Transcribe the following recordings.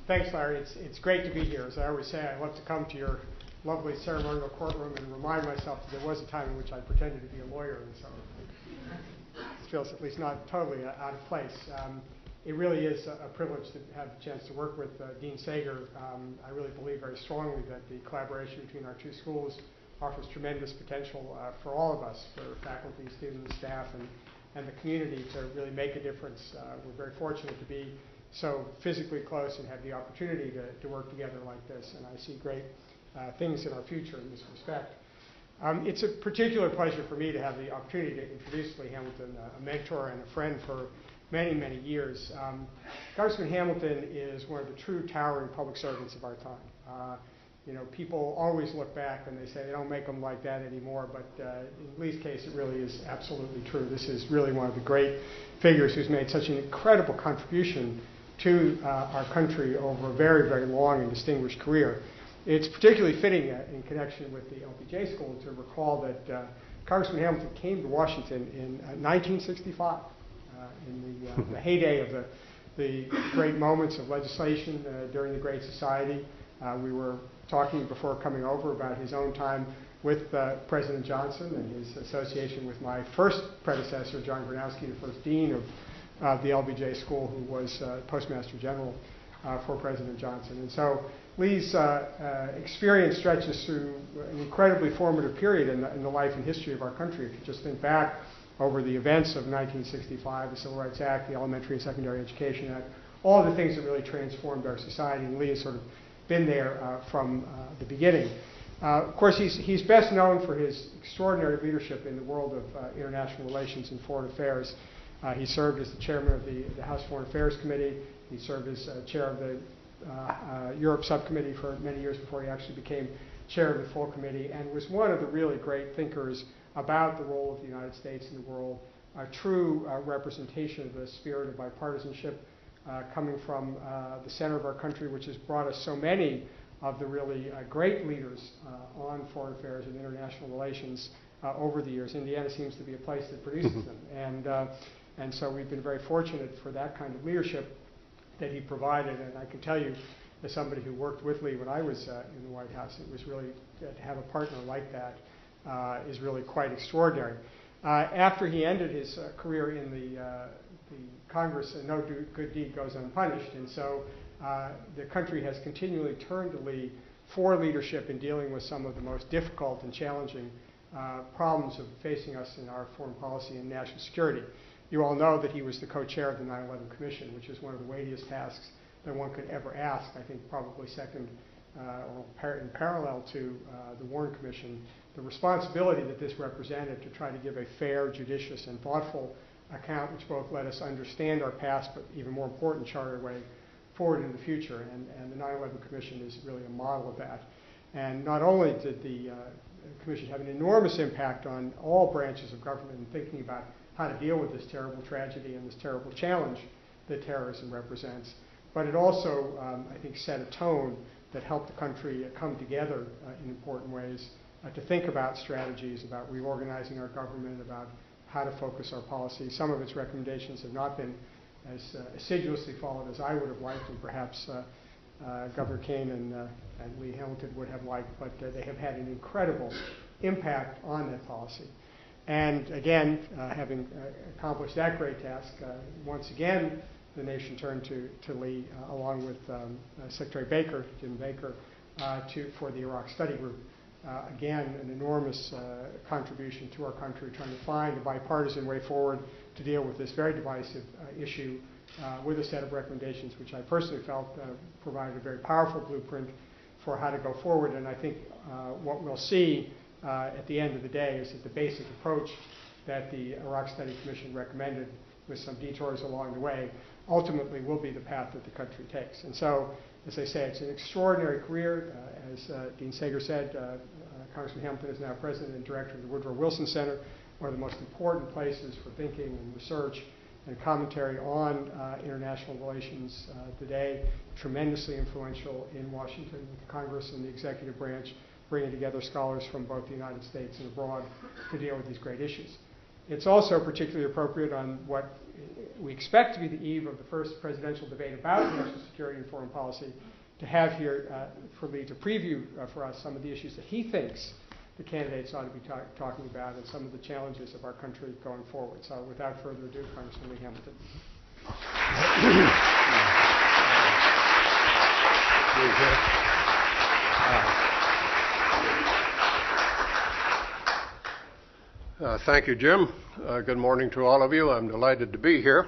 Thanks, Larry. It's great to be here. As I always say, I love to come to your lovely ceremonial courtroom and remind myself that there was a time in which I pretended to be a lawyer, and so it feels at least not totally out of place. It really is a privilege to have the chance to work with Dean Sager. I really believe very strongly that the collaboration between our two schools offers tremendous potential for all of us, for faculty, students, staff, and the community to really make a difference. We're very fortunate to be so physically close and have the opportunity to work together like this, and I see great things in our future in this respect. It's a particular pleasure for me to have the opportunity to introduce Lee Hamilton, a mentor and a friend for many, many years. Congressman Hamilton is one of the true towering public servants of our time. People always look back and they say they don't make them like that anymore, but in Lee's case, it really is absolutely true. This is really one of the great figures who's made such an incredible contribution to our country over a very, very long and distinguished career. It's particularly fitting in connection with the LBJ School to recall that Congressman Hamilton came to Washington in 1965, in the heyday of the great moments of legislation during the Great Society. We were talking before coming over about his own time with President Johnson and his association with my first predecessor, John Gronowski, the first dean of the LBJ School, who was Postmaster General for President Johnson. And so Lee's experience stretches through an incredibly formative period in the life and history of our country. If you just think back over the events of 1965, the Civil Rights Act, the Elementary and Secondary Education Act, all of the things that really transformed our society, and Lee has sort of been there from the beginning. Of course, he's best known for his extraordinary leadership in the world of international relations and foreign affairs. He served as the chairman of the House Foreign Affairs Committee. He served as chair of the Europe Subcommittee for many years before he actually became chair of the full committee, and was one of the really great thinkers about the role of the United States in the world, a true representation of the spirit of bipartisanship coming from the center of our country, which has brought us so many of the really great leaders on foreign affairs and international relations over the years. Indiana seems to be a place that produces them, and so we've been very fortunate for that kind of leadership that he provided. And I can tell you, as somebody who worked with Lee when I was in the White House, it was really, to have a partner like that is really quite extraordinary. After he ended his career in the Congress, no good deed goes unpunished, and so the country has continually turned to Lee for leadership in dealing with some of the most difficult and challenging problems of facing us in our foreign policy and national security. You all know that he was the co-chair of the 9/11 Commission, which is one of the weightiest tasks that one could ever ask. I think probably second or in parallel to the Warren Commission. The responsibility that this represented to try to give a fair, judicious, and thoughtful account, which both let us understand our past, but even more important, chart our way forward in the future. And the 9/11 Commission is really a model of that. And not only did the Commission have an enormous impact on all branches of government in thinking about how to deal with this terrible tragedy and this terrible challenge that terrorism represents, but it also, I think, set a tone that helped the country come together in important ways to think about strategies, about reorganizing our government, about how to focus our policy. Some of its recommendations have not been as assiduously followed as I would have liked, and perhaps Governor Kane and Lee Hamilton would have liked, but they have had an incredible impact on that policy. And again, having accomplished that great task, once again, the nation turned to Lee, along with Secretary Baker, Jim Baker, for the Iraq Study Group. Again, an enormous contribution to our country, trying to find a bipartisan way forward to deal with this very divisive issue with a set of recommendations, which I personally felt provided a very powerful blueprint for how to go forward. And I think what we'll see at the end of the day is that the basic approach that the Iraq Study Commission recommended, with some detours along the way, ultimately will be the path that the country takes. And so, as I say, it's an extraordinary career. As Dean Sager said, Congressman Hamilton is now president and director of the Woodrow Wilson Center, one of the most important places for thinking and research and commentary on international relations today. Tremendously influential in Washington with the Congress and the executive branch, bringing together scholars from both the United States and abroad to deal with these great issues. It's also particularly appropriate on what we expect to be the eve of the first presidential debate about national security and foreign policy, to have here for Lee to preview for us some of the issues that he thinks the candidates ought to be talking about and some of the challenges of our country going forward. So without further ado, Congressman Lee Hamilton. Thank you, Jim. Good morning to all of you. I'm delighted to be here.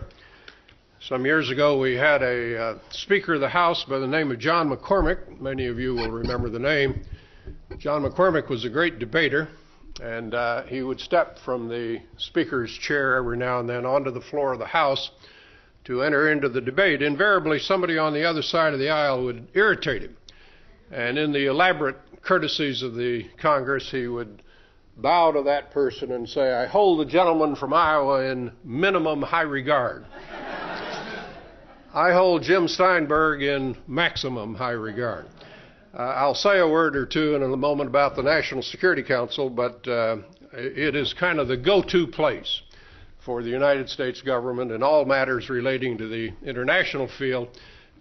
Some years ago, we had a Speaker of the House by the name of John McCormick. Many of you will remember the name. John McCormick was a great debater, and he would step from the Speaker's chair every now and then onto the floor of the House to enter into the debate. Invariably, somebody on the other side of the aisle would irritate him. And in the elaborate courtesies of the Congress, he would bow to that person and say, "I hold the gentleman from Iowa in minimum high regard. I hold Jim Steinberg in maximum high regard." I'll say a word or two in a moment about the National Security Council, but it is kind of the go-to place for the United States government in all matters relating to the international field,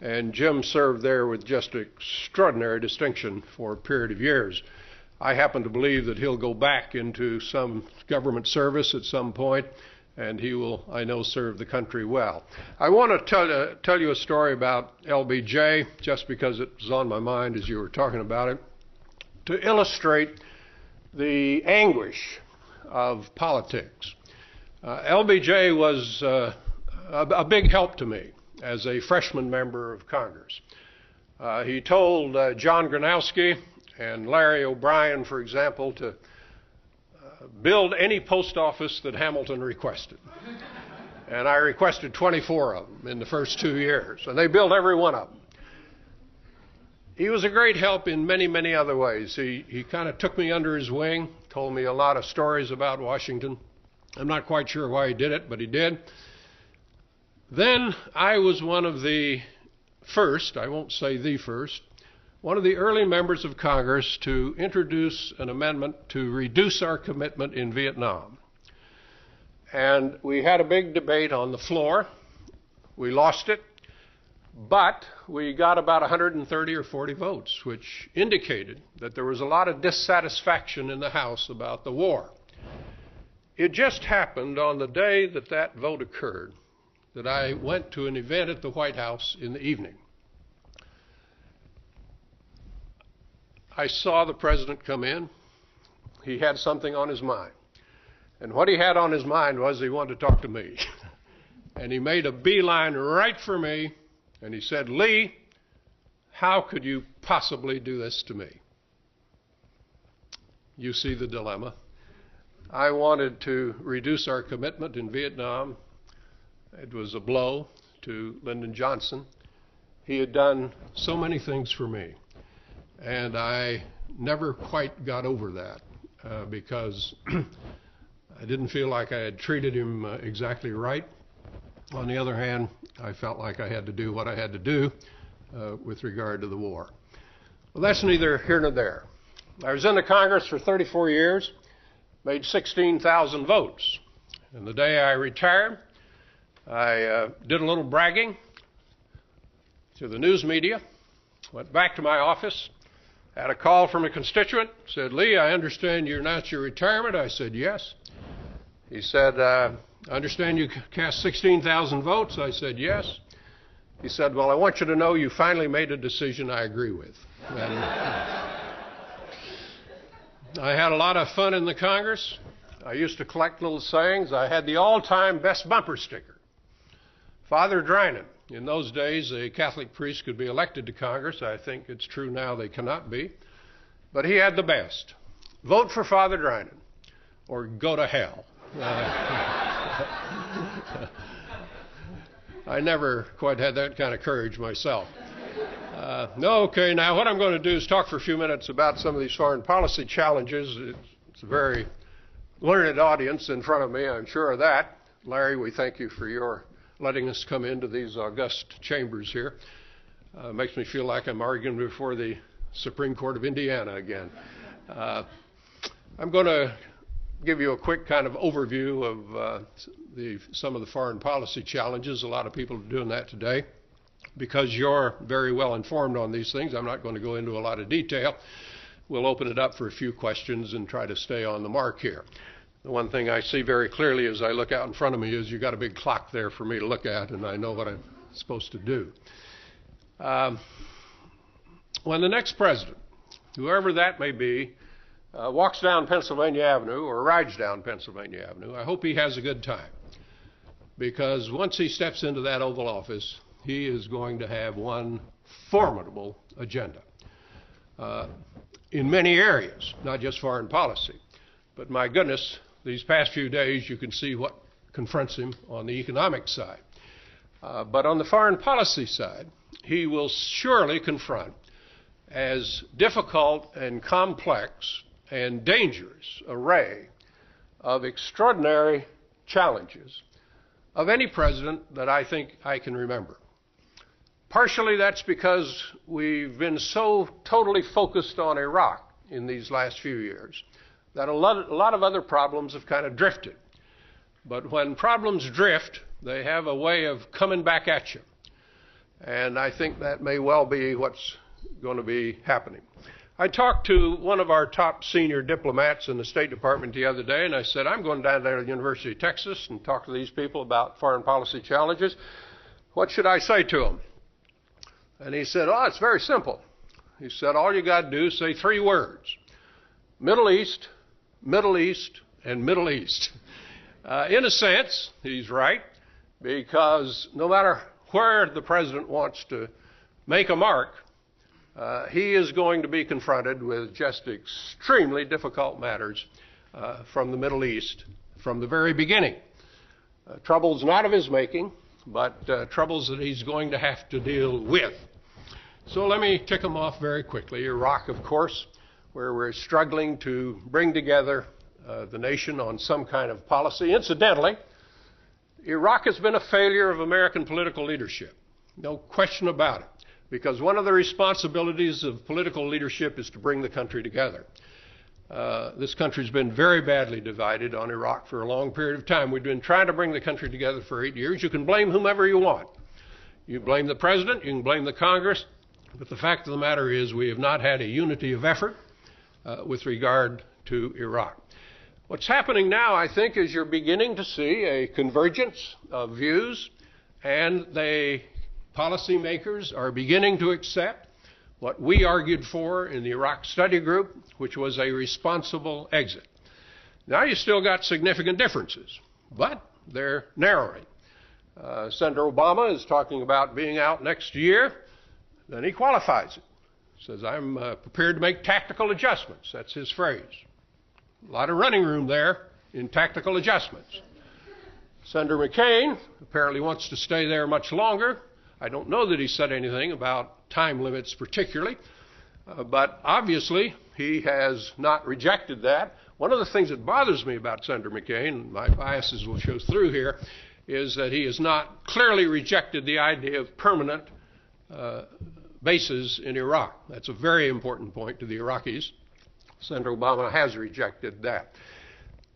and Jim served there with just extraordinary distinction for a period of years. I happen to believe that he'll go back into some government service at some point, and he will, I know, serve the country well. I want to tell you a story about LBJ, just because it was on my mind as you were talking about it, to illustrate the anguish of politics. LBJ was a big help to me as a freshman member of Congress. He told John Gronowski and Larry O'Brien, for example, to build any post office that Hamilton requested. And I requested 24 of them in the first 2 years, and they built every one of them. He was a great help in many, many other ways. He kind of took me under his wing, told me a lot of stories about Washington. I'm not quite sure why he did it, but he did. Then I was one of the first, I won't say the first, one of the early members of Congress to introduce an amendment to reduce our commitment in Vietnam. And we had a big debate on the floor. We lost it, but we got about 130 or 40 votes, which indicated that there was a lot of dissatisfaction in the House about the war. It just happened on the day that that vote occurred that I went to an event at the White House in the evening. I saw the president come in. He had something on his mind. And what he had on his mind was he wanted to talk to me. And he made a beeline right for me, and he said, "Lee, how could you possibly do this to me?" You see the dilemma. I wanted to reduce our commitment in Vietnam. It was a blow to Lyndon Johnson. He had done so many things for me. And I never quite got over that because I didn't feel like I had treated him exactly right. On the other hand, I felt like I had to do what I had to do with regard to the war. Well, that's neither here nor there. I was in the Congress for 34 years, made 16,000 votes. And the day I retired, I did a little bragging to the news media, went back to my office, had a call from a constituent, said, "Lee, I understand you announced your retirement." I said, "Yes." He said, "I understand you cast 16,000 votes." I said, "Yes." He said, "Well, I want you to know you finally made a decision I agree with." And I had a lot of fun in the Congress. I used to collect little sayings. I had the all-time best bumper sticker. Father Drinan. In those days, a Catholic priest could be elected to Congress. I think it's true now they cannot be. But he had the best. Vote for Father Drinan or go to hell. I never quite had that kind of courage myself. Okay, now what I'm going to do is talk for a few minutes about some of these foreign policy challenges. It's a very learned audience in front of me, I'm sure of that. Larry, we thank you for your letting us come into these august chambers here. Makes me feel like I'm arguing before the Supreme Court of Indiana again. I'm going to give you a quick kind of overview of some of the foreign policy challenges. A lot of people are doing that today. Because you're very well informed on these things, I'm not going to go into a lot of detail. We'll open it up for a few questions and try to stay on the mark here. The one thing I see very clearly as I look out in front of me is you've got a big clock there for me to look at, and I know what I'm supposed to do. When the next president, whoever that may be, walks down Pennsylvania Avenue or rides down Pennsylvania Avenue, I hope he has a good time. Because once he steps into that Oval Office, he is going to have one formidable agenda in many areas, not just foreign policy. But my goodness, these past few days you can see what confronts him on the economic side. But on the foreign policy side, he will surely confront as difficult and complex and dangerous array of extraordinary challenges of any president that I think I can remember. Partially that's because we've been so totally focused on Iraq in these last few years that a lot of other problems have kind of drifted. But when problems drift, they have a way of coming back at you. And I think that may well be what's going to be happening. I talked to one of our top senior diplomats in the State Department the other day, and I said, I'm going down there to the University of Texas and talk to these people about foreign policy challenges. What should I say to them? And he said, oh, it's very simple. He said, all you got to do is say 3 words. Middle East, Middle East, and Middle East. In a sense, he's right, because no matter where the president wants to make a mark, he is going to be confronted with just extremely difficult matters from the Middle East from the very beginning. Troubles not of his making, but troubles that he's going to have to deal with. So let me tick them off very quickly. Iraq, of course, where we're struggling to bring together the nation on some kind of policy. Incidentally, Iraq has been a failure of American political leadership. No question about it. Because one of the responsibilities of political leadership is to bring the country together. This country's been very badly divided on Iraq for a long period of time. We've been trying to bring the country together for 8 years. You can blame whomever you want. You blame the president, you can blame the Congress, but the fact of the matter is we have not had a unity of effort with regard to Iraq. What's happening now, I think, is you're beginning to see a convergence of views, and policymakers are beginning to accept what we argued for in the Iraq Study Group, which was a responsible exit. Now you still got significant differences, but they're narrowing. Senator Obama is talking about being out next year. Then he qualifies it. Says, I'm prepared to make tactical adjustments. That's his phrase. A lot of running room there in tactical adjustments. Senator McCain apparently wants to stay there much longer. I don't know that he said anything about time limits particularly, but obviously he has not rejected that. One of the things that bothers me about Senator McCain, my biases will show through here, is that he has not clearly rejected the idea of permanent bases in Iraq. That's a very important point to the Iraqis. Senator Obama has rejected that.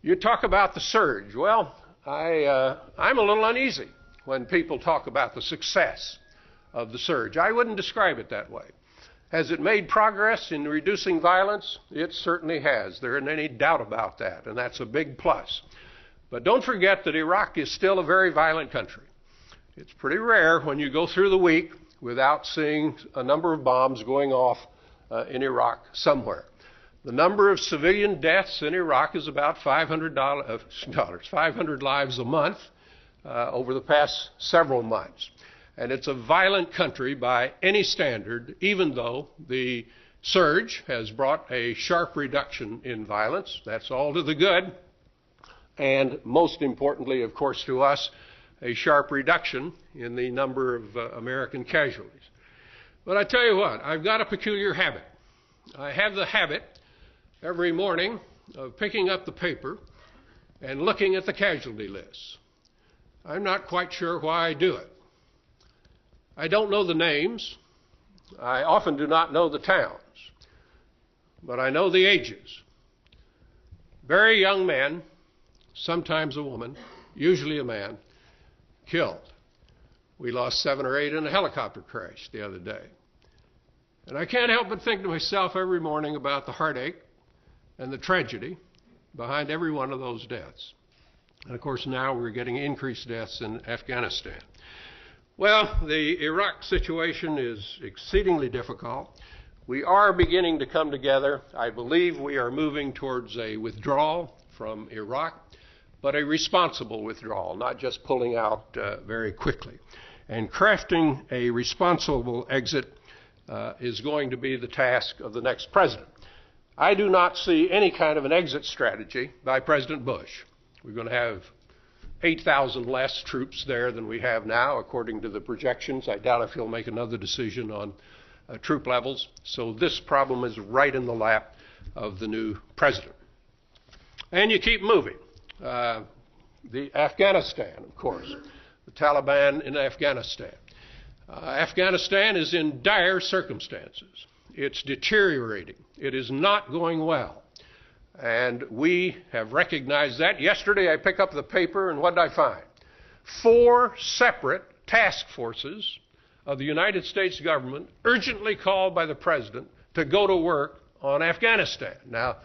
You talk about the surge. Well, I'm a little uneasy when people talk about the success of the surge. I wouldn't describe it that way. Has it made progress in reducing violence? It certainly has. There isn't any doubt about that, and that's a big plus. But don't forget that Iraq is still a very violent country. It's pretty rare when you go through the week without seeing a number of bombs going off in Iraq somewhere. The number of civilian deaths in Iraq is about 500 lives a month over the past several months. And it's a violent country by any standard, even though the surge has brought a sharp reduction in violence. That's all to the good. And most importantly, of course, to us, a sharp reduction in the number of American casualties. But I tell you what, I've got a peculiar habit. I have the habit every morning of picking up the paper and looking at the casualty lists. I'm not quite sure why I do it. I don't know the names. I often do not know the towns. But I know the ages. Very young men, sometimes a woman, usually a man, killed. We lost 7 or 8 in a helicopter crash the other day. And I can't help but think to myself every morning about the heartache and the tragedy behind every one of those deaths. And of course now we're getting increased deaths in Afghanistan. Well, the Iraq situation is exceedingly difficult. We are beginning to come together. I believe we are moving towards a withdrawal from Iraq, but a responsible withdrawal, not just pulling out very quickly. And crafting a responsible exit is going to be the task of the next president. I do not see any kind of an exit strategy by President Bush. We're going to have 8,000 less troops there than we have now, according to the projections. I doubt if he'll make another decision on troop levels. So this problem is right in the lap of the new president. And you keep moving. The Afghanistan, of course, the Taliban in Afghanistan. Afghanistan is in dire circumstances. It's deteriorating. It is not going well. And we have recognized that. Yesterday I picked up the paper and what did I find? 4 separate task forces of the United States government urgently called by the president to go to work on Afghanistan. Now,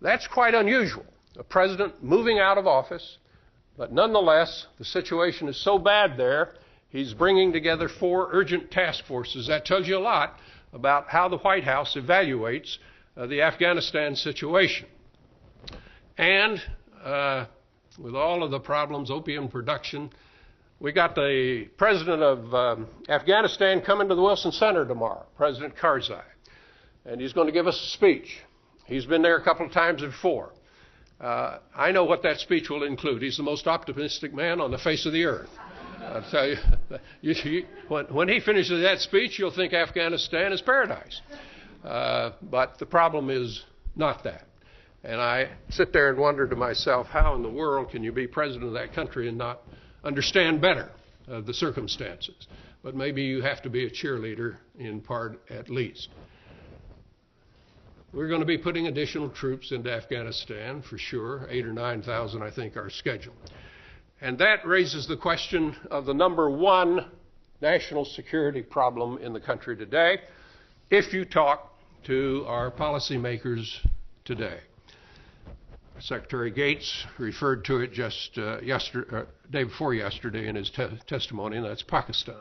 that's quite unusual. A president moving out of office, but nonetheless, the situation is so bad there, he's bringing together 4 urgent task forces. That tells you a lot about how the White House evaluates the Afghanistan situation. And with all of the problems, opium production, we got the president of Afghanistan coming to the Wilson Center tomorrow, President Karzai. And he's going to give us a speech. He's been there a couple of times before. I know what that speech will include. He's the most optimistic man on the face of the earth. I'll tell you, when he finishes that speech, you'll think Afghanistan is paradise. But the problem is not that. And I sit there and wonder to myself, how in the world can you be president of that country and not understand better the circumstances? But maybe you have to be a cheerleader in part at least. We're going to be putting additional troops into Afghanistan for sure. 8,000 or 9,000, I think, are scheduled. And that raises the question of the number one national security problem in the country today, if you talk to our policymakers today. Secretary Gates referred to it just day before yesterday in his testimony, and that's Pakistan.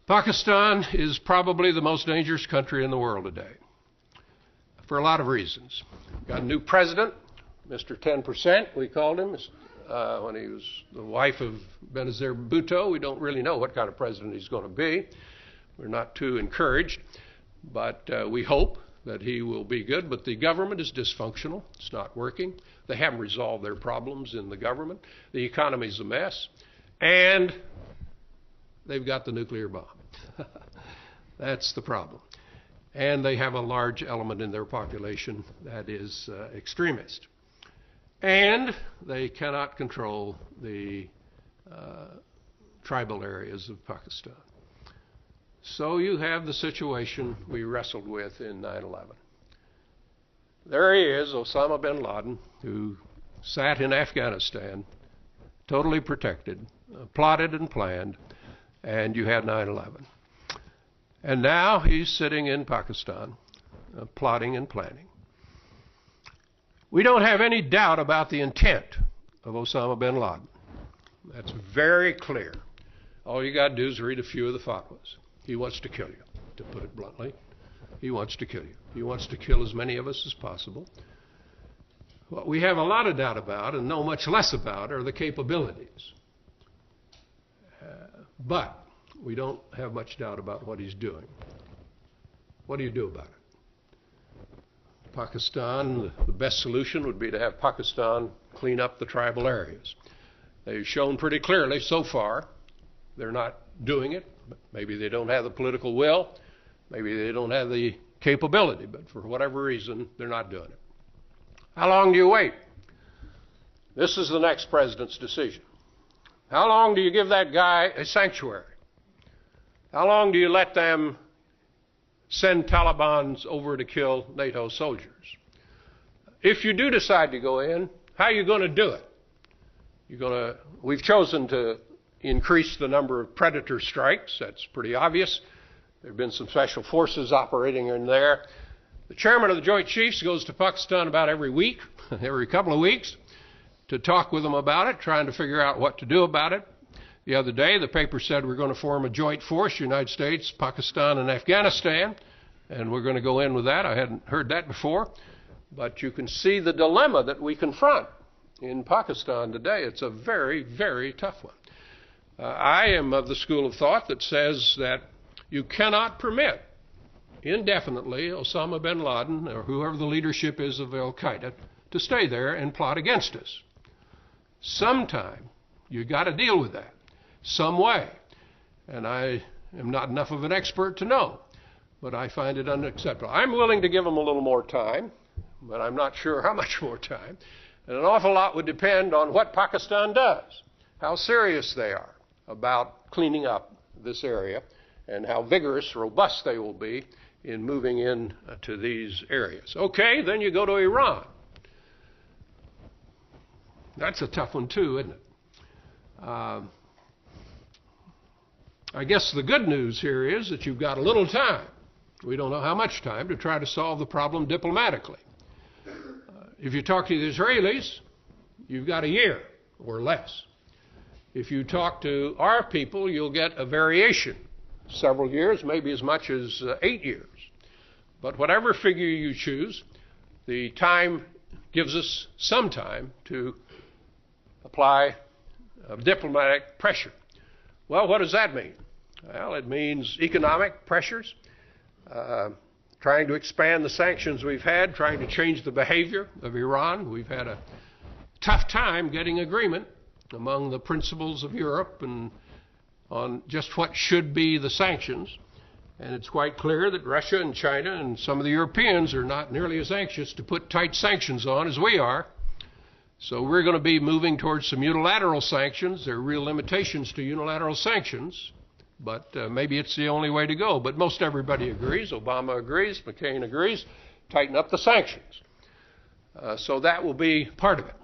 Pakistan is probably the most dangerous country in the world today, for a lot of reasons. Got a new president, Mr. 10%, we called him, when he was the wife of Benazir Bhutto. We don't really know what kind of president he's going to be. We're not too encouraged, but we hope that he will be good. But the government is dysfunctional. It's not working. They haven't resolved their problems in the government. The economy's a mess. And they've got the nuclear bomb. That's the problem. And they have a large element in their population that is extremist. And they cannot control the tribal areas of Pakistan. So you have the situation we wrestled with in 9/11. There he is, Osama bin Laden, who sat in Afghanistan, totally protected, plotted and planned, and you had 9/11. And now he's sitting in Pakistan, plotting and planning. We don't have any doubt about the intent of Osama bin Laden. That's very clear. All you got to do is read a few of the fatwas. He wants to kill you, to put it bluntly. He wants to kill you. He wants to kill as many of us as possible. What we have a lot of doubt about and know much less about are the capabilities. But we don't have much doubt about what he's doing. What do you do about it? Pakistan, the best solution would be to have Pakistan clean up the tribal areas. They've shown pretty clearly so far they're not doing it. Maybe they don't have the political will. Maybe they don't have the capability. But for whatever reason, they're not doing it. How long do you wait? This is the next president's decision. How long do you give that guy a sanctuary? How long do you let them send Talibans over to kill NATO soldiers? If you do decide to go in, how are you going to do it? We've chosen to increase the number of predator strikes. That's pretty obvious. There have been some special forces operating in there. The chairman of the Joint Chiefs goes to Pakistan about every week, every couple of weeks, to talk with them about it, trying to figure out what to do about it. The other day, the paper said we're going to form a joint force, United States, Pakistan, and Afghanistan, and we're going to go in with that. I hadn't heard that before. But you can see the dilemma that we confront in Pakistan today. It's a very, very tough one. I am of the school of thought that says that you cannot permit indefinitely Osama bin Laden or whoever the leadership is of Al-Qaeda to stay there and plot against us. Sometime you've got to deal with that, some way. And I am not enough of an expert to know, but I find it unacceptable. I'm willing to give them a little more time, but I'm not sure how much more time. And an awful lot would depend on what Pakistan does, how serious they are about cleaning up this area, and how vigorous, robust they will be in moving in to these areas. Okay, then you go to Iran. That's a tough one too, isn't it? I guess the good news here is that you've got a little time. We don't know how much time to try to solve the problem diplomatically. If you talk to the Israelis, you've got a year or less. If you talk to our people, you'll get a variation, several years, maybe as much as 8 years. But whatever figure you choose, the time gives us some time to apply diplomatic pressure. Well, what does that mean? Well, it means economic pressures, trying to expand the sanctions we've had, trying to change the behavior of Iran. We've had a tough time getting agreement among the principals of Europe and on just what should be the sanctions. And it's quite clear that Russia and China and some of the Europeans are not nearly as anxious to put tight sanctions on as we are. So we're going to be moving towards some unilateral sanctions. There are real limitations to unilateral sanctions, but maybe it's the only way to go. But most everybody agrees. Obama agrees. McCain agrees. Tighten up the sanctions. So that will be part of it.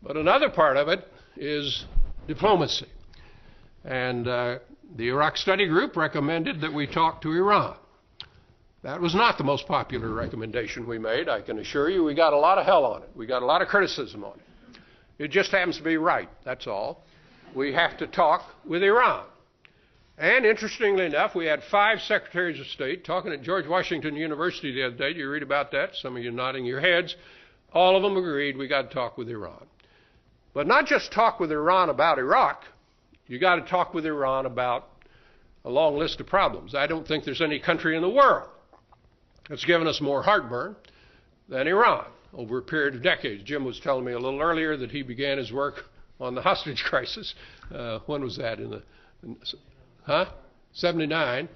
But another part of it is diplomacy. And the Iraq Study Group recommended that we talk to Iran. That was not the most popular recommendation we made, I can assure you. We got a lot of hell on it. We got a lot of criticism on it. It just happens to be right, that's all. We have to talk with Iran. And interestingly enough, we had 5 secretaries of state talking at George Washington University the other day. Did you read about that? Some of you nodding your heads. All of them agreed we got to talk with Iran. But not just talk with Iran about Iraq. You got to talk with Iran about a long list of problems. I don't think there's any country in the world that's given us more heartburn than Iran over a period of decades. Jim was telling me a little earlier that he began his work on the hostage crisis. When was that? 79.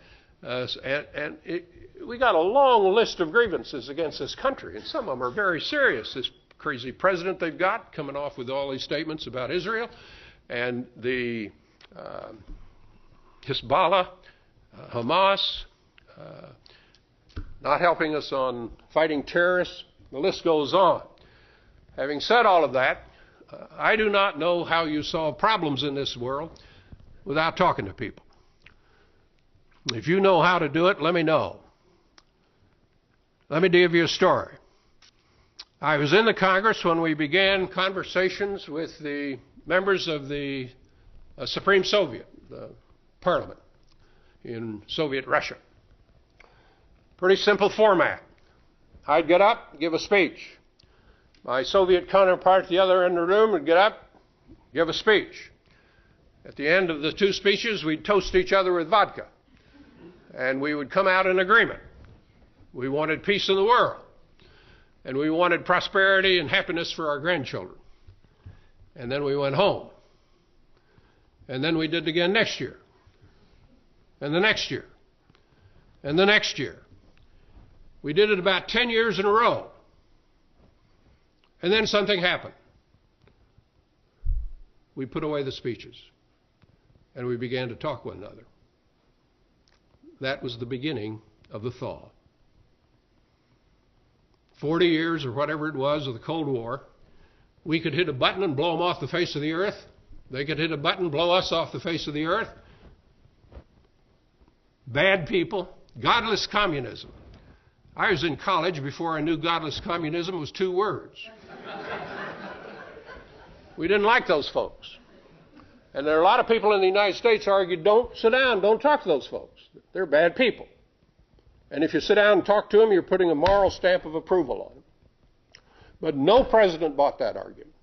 We got a long list of grievances against this country, and some of them are very serious. This crazy president they've got coming off with all these statements about Israel, and the Hezbollah, Hamas, not helping us on fighting terrorists. The list goes on. Having said all of that, I do not know how you solve problems in this world without talking to people. If you know how to do it, let me know. Let me give you a story. I was in the Congress when we began conversations with the members of the Supreme Soviet, the parliament in Soviet Russia. Pretty simple format. I'd get up, give a speech. My Soviet counterpart at the other end of the room would get up, give a speech. At the end of the 2 speeches, we'd toast each other with vodka. And we would come out in agreement. We wanted peace in the world. And we wanted prosperity and happiness for our grandchildren. And then we went home. And then we did it again next year. And the next year. And the next year. We did it about 10 years in a row. And then something happened. We put away the speeches. And we began to talk with one another. That was the beginning of the thaw. 40 years or whatever it was of the Cold War, we could hit a button and blow them off the face of the earth. They could hit a button, blow us off the face of the earth. Bad people, godless communism. I was in college before I knew godless communism was 2 words. We didn't like those folks. And there are a lot of people in the United States who argue, don't sit down, don't talk to those folks. They're bad people. And if you sit down and talk to them, you're putting a moral stamp of approval on them. But no president bought that argument.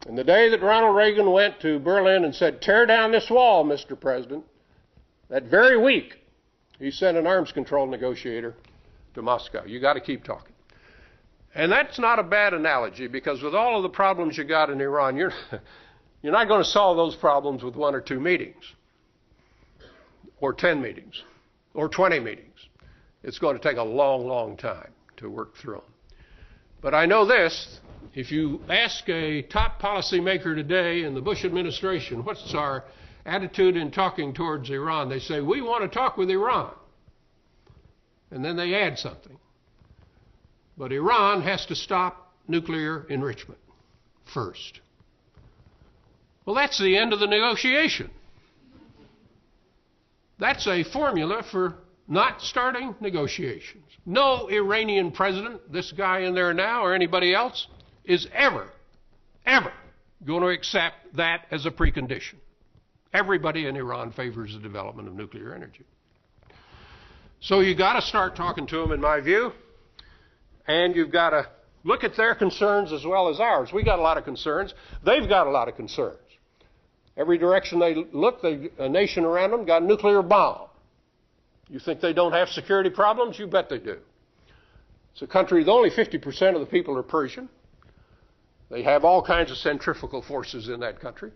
And the day that Ronald Reagan went to Berlin and said, tear down this wall, Mr. President, that very week, he sent an arms control negotiator to Moscow. You got to keep talking. And that's not a bad analogy, because with all of the problems you got in Iran, you're not going to solve those problems with 1 or 2 meetings, or 10 meetings, or 20 meetings. It's going to take a long, long time to work through them. But I know this, if you ask a top policymaker today in the Bush administration, what's our attitude in talking towards Iran, they say, we want to talk with Iran. And then they add something. But Iran has to stop nuclear enrichment first. Well, that's the end of the negotiation. That's a formula for not starting negotiations. No Iranian president, this guy in there now or anybody else, is ever going to accept that as a precondition. Everybody in Iran favors the development of nuclear energy. So you got to start talking to them, in my view, and you've got to look at their concerns as well as ours. We got a lot of concerns. They've got a lot of concerns. Every direction they look, a nation around them got a nuclear bomb. You think they don't have security problems? You bet they do. It's a country that only 50% of the people are Persian. They have all kinds of centrifugal forces in that country.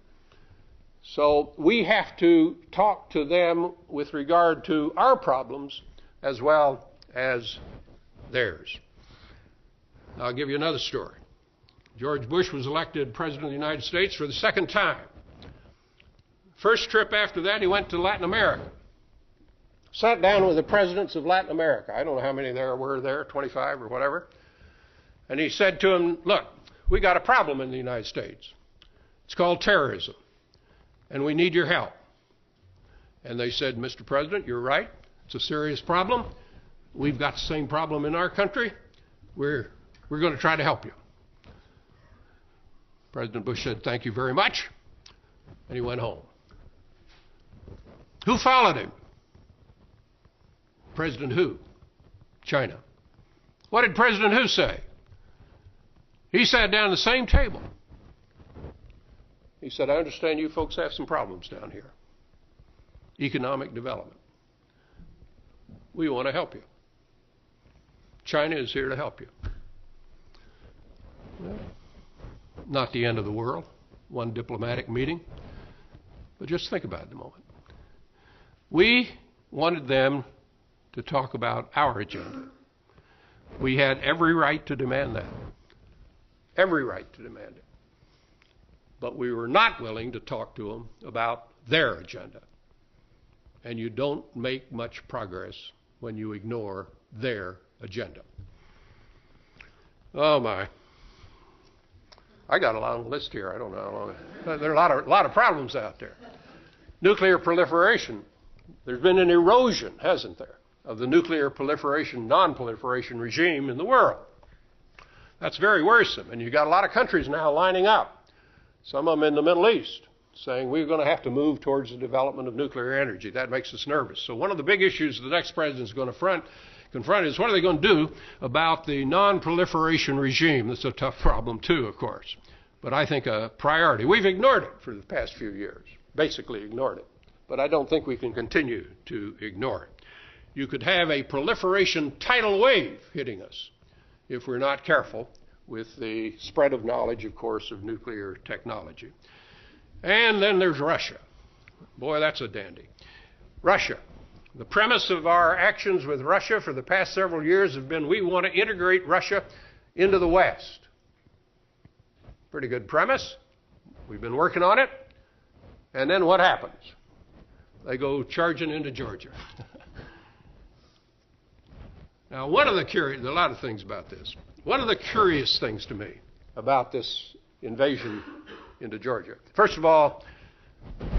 So we have to talk to them with regard to our problems as well as theirs. I'll give you another story. George Bush was elected President of the United States for the 2nd time. First trip after that, he went to Latin America. Sat down with the presidents of Latin America. I don't know how many there were there, 25 or whatever. And he said to them, look, we got a problem in the United States. It's called terrorism. And we need your help. And they said, Mr. President, you're right. It's a serious problem. We've got the same problem in our country. We're going to try to help you. President Bush said, thank you very much. And he went home. Who followed him? President who? China. What did President who say? He sat down at the same table. He said, I understand you folks have some problems down here. Economic development. We want to help you. China is here to help you. Well, not the end of the world. One diplomatic meeting. But just think about it a moment. We wanted them to talk about our agenda. We had every right to demand that. Every right to demand it. But we were not willing to talk to them about their agenda. And you don't make much progress when you ignore their agenda. Oh my. I got a long list here. I don't know how long. There are a lot of problems out there. Nuclear proliferation. There's been an erosion, hasn't there, of the nuclear proliferation, non-proliferation regime in the world. That's very worrisome. And you've got a lot of countries now lining up, some of them in the Middle East, saying we're going to have to move towards the development of nuclear energy. That makes us nervous. So one of the big issues the next president is going to confront is what are they going to do about the non-proliferation regime? That's a tough problem too, of course. But I think a priority. We've ignored it for the past few years, basically ignored it. But I don't think we can continue to ignore it. You could have a proliferation tidal wave hitting us if we're not careful with the spread of knowledge, of course, of nuclear technology. And then there's Russia. Boy, that's a dandy. Russia. The premise of our actions with Russia for the past several years have been we want to integrate Russia into the West. Pretty good premise. We've been working on it. And then what happens? They go charging into Georgia. Now, one of the curious, there are a lot of things about this. One of the curious things to me about this invasion into Georgia, first of all,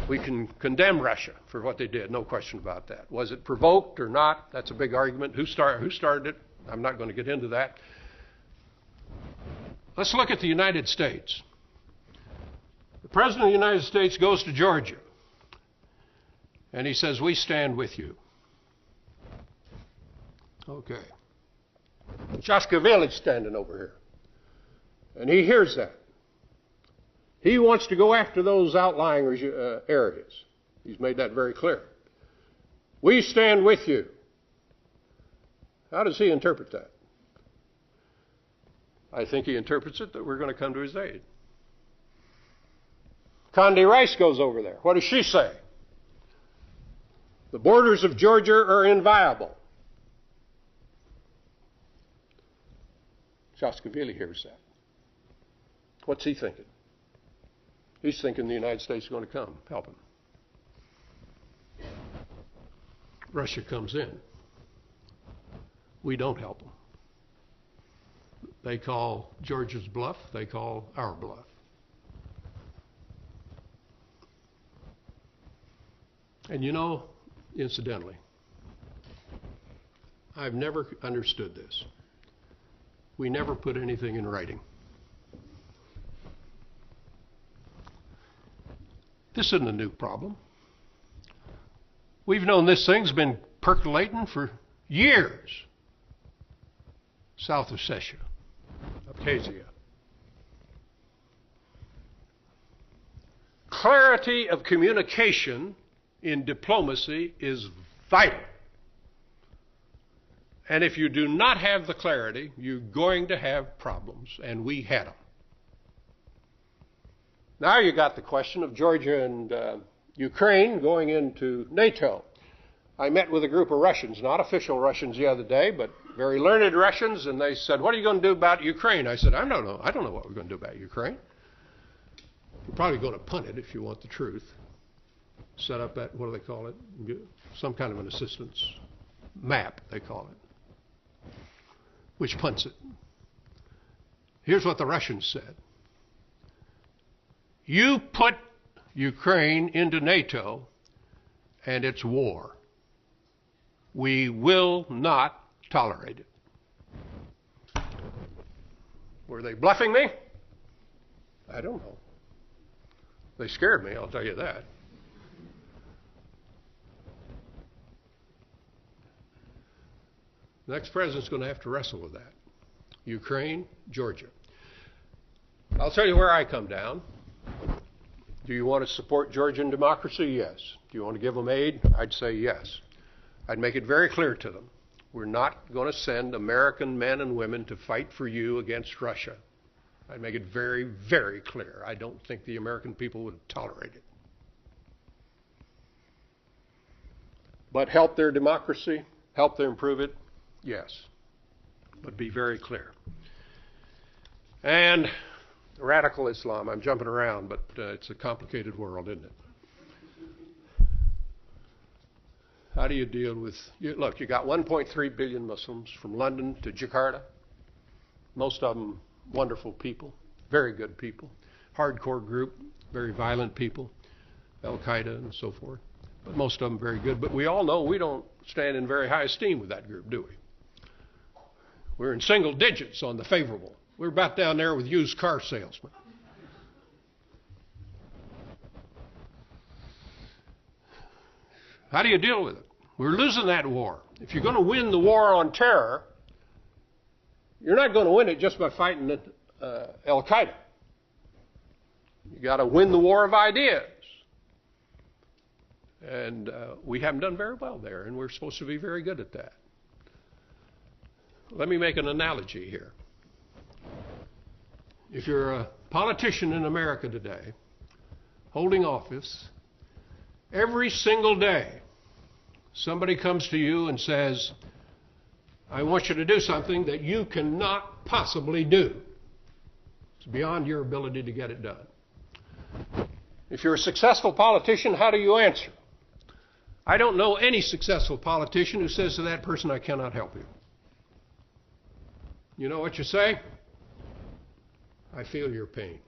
we can condemn Russia for what they did, no question about that. Was it provoked or not? That's a big argument. Who started it? I'm not going to get into that. Let's look at the United States. The President of the United States goes to Georgia, and he says, "We stand with you." Okay. Shostakovily's standing over here, and he hears that. He wants to go after those outlying areas. He's made that very clear. We stand with you. How does he interpret that? I think he interprets it that we're going to come to his aid. Condi Rice goes over there. What does she say? The borders of Georgia are inviolable. Shostakovily hears that. What's he thinking? He's thinking the United States is going to come help him. Russia comes in. We don't help them. They call Georgia's bluff. They call our bluff. And you know, incidentally, I've never understood this. We never put anything in writing. This isn't a new problem. We've known this thing's been percolating for years. South Ossetia, Abkhazia. Clarity of communication in diplomacy is vital. And if you do not have the clarity, you're going to have problems, and we had them. Now you got the question of Georgia and Ukraine going into NATO. I met with a group of Russians, not official Russians the other day, but very learned Russians, and they said, "What are you going to do about Ukraine?" I said, I don't know what we're going to do about Ukraine. We're probably going to punt it if you want the truth. Set up that, what do they call it? Some kind of an assistance map, they call it, which punts it. Here's what the Russians said. You put Ukraine into NATO, and it's war. We will not tolerate it. Were they bluffing me? I don't know. They scared me, I'll tell you that. The next president's going to have to wrestle with that. Ukraine, Georgia. I'll tell you where I come down. Do you want to support Georgian democracy? Yes. Do you want to give them aid? I'd say yes. I'd make it very clear to them. We're not going to send American men and women to fight for you against Russia. I'd make it very, very clear. I don't think the American people would tolerate it. But help their democracy, help them improve it, yes. But be very clear. And radical Islam, I'm jumping around, but it's a complicated world, isn't it? How do you deal with, look, you got 1.3 billion Muslims from London to Jakarta. Most of them wonderful people, very good people. Hardcore group, very violent people, Al-Qaeda and so forth. But most of them very good. But we all know we don't stand in very high esteem with that group, do we? We're in single digits on the favorable. We're about down there with used car salesmen. How do you deal with it? We're losing that war. If you're going to win the war on terror, you're not going to win it just by fighting Al-Qaeda. You got to win the war of ideas. And we haven't done very well there, and we're supposed to be very good at that. Let me make an analogy here. If you're a politician in America today, holding office, every single day somebody comes to you and says, I want you to do something that you cannot possibly do. It's beyond your ability to get it done. If you're a successful politician, how do you answer? I don't know any successful politician who says to that person, I cannot help you. You know what you say? I feel your pain,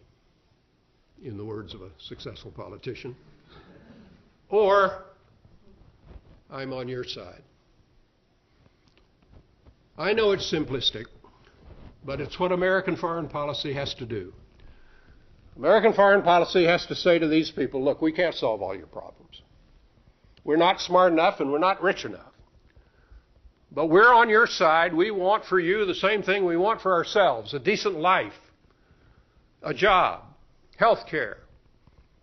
in the words of a successful politician. Or, I'm on your side. I know it's simplistic, but it's what American foreign policy has to do. American foreign policy has to say to these people, look, we can't solve all your problems. We're not smart enough and we're not rich enough. But we're on your side. We want for you the same thing we want for ourselves: a decent life, a job, health care,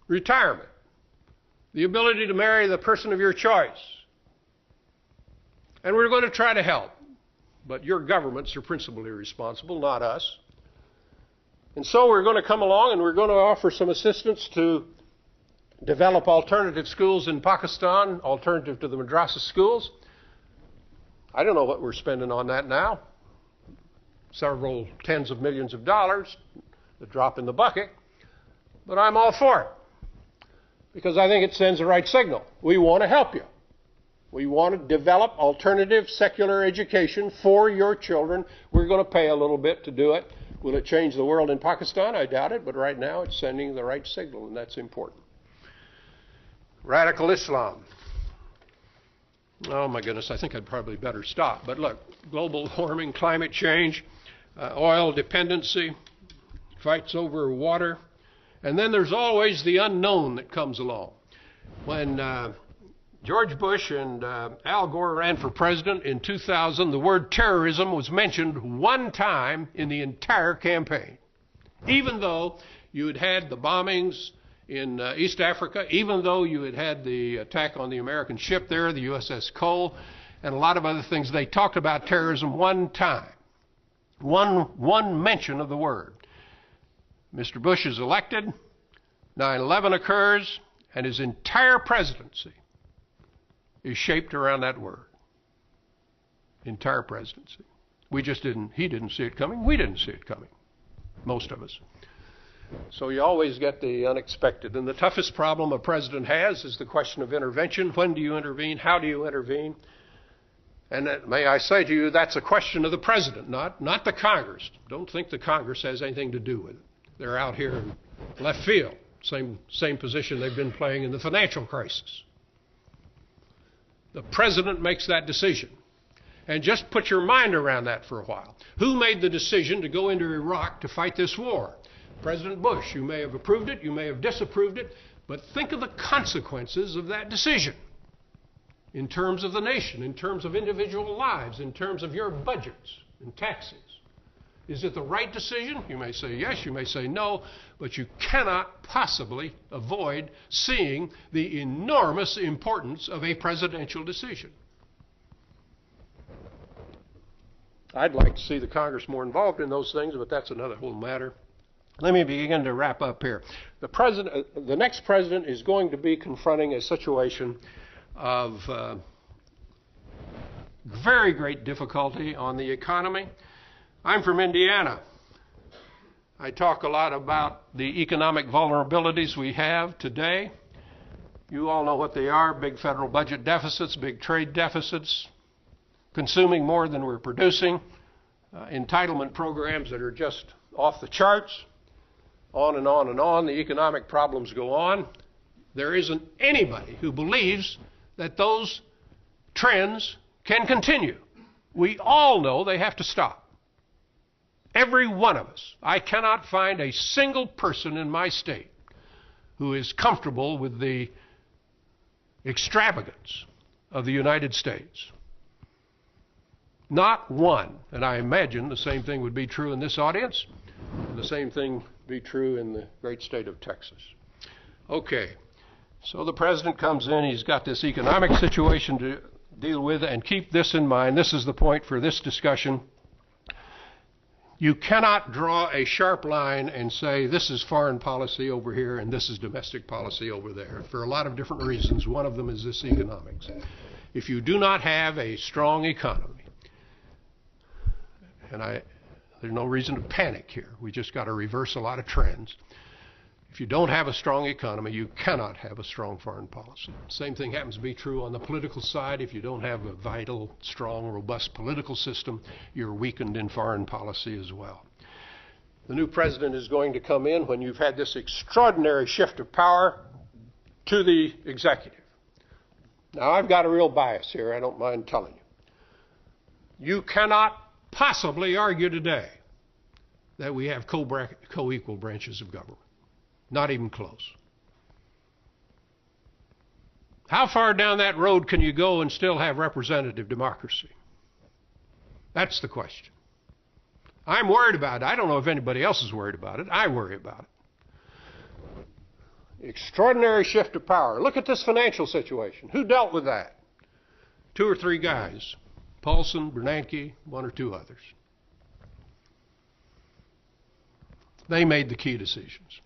retirement, the ability to marry the person of your choice. And we're going to try to help. But your governments are principally responsible, not us. And so we're going to come along and we're going to offer some assistance to develop alternative schools in Pakistan, alternative to the madrasa schools. I don't know what we're spending on that now. Several tens of millions of dollars, a drop in the bucket. But I'm all for it, because I think it sends the right signal. We want to help you. We want to develop alternative secular education for your children. We're going to pay a little bit to do it. Will it change the world in Pakistan? I doubt it, but right now it's sending the right signal, and that's important. Radical Islam. Oh my goodness, I think I'd probably better stop. But look, global warming, climate change, oil dependency, fights over water, and then there's always the unknown that comes along. When George Bush and Al Gore ran for president in 2000, the word terrorism was mentioned one time in the entire campaign. Even though you had had the bombings in East Africa, even though you had had the attack on the American ship there, the USS Cole, and a lot of other things, they talked about terrorism one time. One mention of the word. Mr. Bush is elected, 9/11 occurs, and his entire presidency is shaped around that word. Entire presidency. He didn't see it coming. We didn't see it coming. Most of us. So you always get the unexpected. And the toughest problem a president has is the question of intervention. When do you intervene? How do you intervene? And may I say to you, that's a question of the president, not the Congress. Don't think the Congress has anything to do with it. They're out here in left field. Same position they've been playing in the financial crisis. The president makes that decision. And just put your mind around that for a while. Who made the decision to go into Iraq to fight this war? President Bush. You may have approved it, you may have disapproved it, but think of the consequences of that decision in terms of the nation, in terms of individual lives, in terms of your budgets and taxes. Is it the right decision? You may say yes, you may say no, but you cannot possibly avoid seeing the enormous importance of a presidential decision. I'd like to see the Congress more involved in those things, but that's another whole matter. Let me begin to wrap up here. The next president is going to be confronting a situation of very great difficulty on the economy. I'm from Indiana. I talk a lot about the economic vulnerabilities we have today. You all know what they are: big federal budget deficits, big trade deficits, consuming more than we're producing, entitlement programs that are just off the charts, on and on and on. The economic problems go on. There isn't anybody who believes that those trends can continue. We all know they have to stop. Every one of us. I cannot find a single person in my state who is comfortable with the extravagance of the United States. Not one. And I imagine the same thing would be true in this audience, and the same thing be true in the great state of Texas. Okay, so the president comes in, he's got this economic situation to deal with, and keep this in mind. This is the point for this discussion. You cannot draw a sharp line and say this is foreign policy over here and this is domestic policy over there, for a lot of different reasons. One of them is this economics. If you do not have a strong economy, and there's no reason to panic here. We just got to reverse a lot of trends. If you don't have a strong economy, you cannot have a strong foreign policy. Same thing happens to be true on the political side. If you don't have a vital, strong, robust political system, you're weakened in foreign policy as well. The new president is going to come in when you've had this extraordinary shift of power to the executive. Now, I've got a real bias here, I don't mind telling you. You cannot possibly argue today that we have co-equal branches of government. Not even close. How far down that road can you go and still have representative democracy? That's the question. I'm worried about it. I don't know if anybody else is worried about it. I worry about it. Extraordinary shift of power. Look at this financial situation. Who dealt with that? 2 or 3 guys. Paulson, Bernanke, 1 or 2 others. They made the key decisions.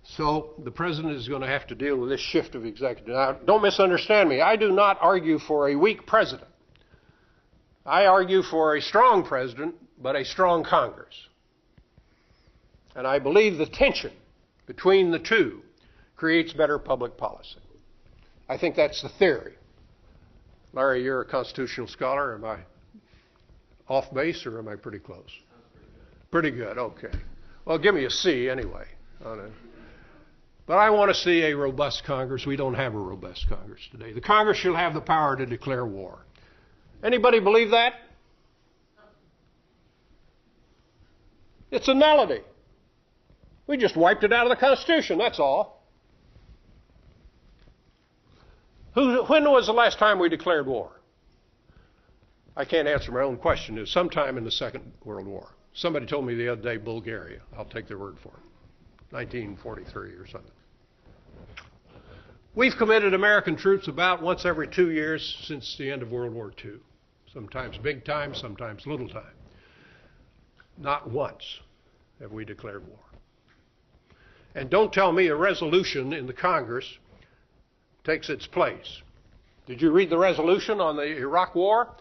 So the president is going to have to deal with this shift of executive. Now, don't misunderstand me. I do not argue for a weak president. I argue for a strong president, but a strong Congress. And I believe the tension between the two creates better public policy. I think that's the theory. Larry, you're a constitutional scholar. Am I off base or am I pretty close? Pretty good, okay. Well, give me a C anyway. But I want to see a robust Congress. We don't have a robust Congress today. The Congress shall have the power to declare war. Anybody believe that? It's a nullity. We just wiped it out of the Constitution, that's all. When was the last time we declared war? I can't answer my own question. It was sometime in the Second World War. Somebody told me the other day Bulgaria. I'll take their word for it. 1943 or something. We've committed American troops about once every 2 years since the end of World War II. Sometimes big time, sometimes little time. Not once have we declared war. And don't tell me a resolution in the Congress takes its place. Did you read the resolution on the Iraq War?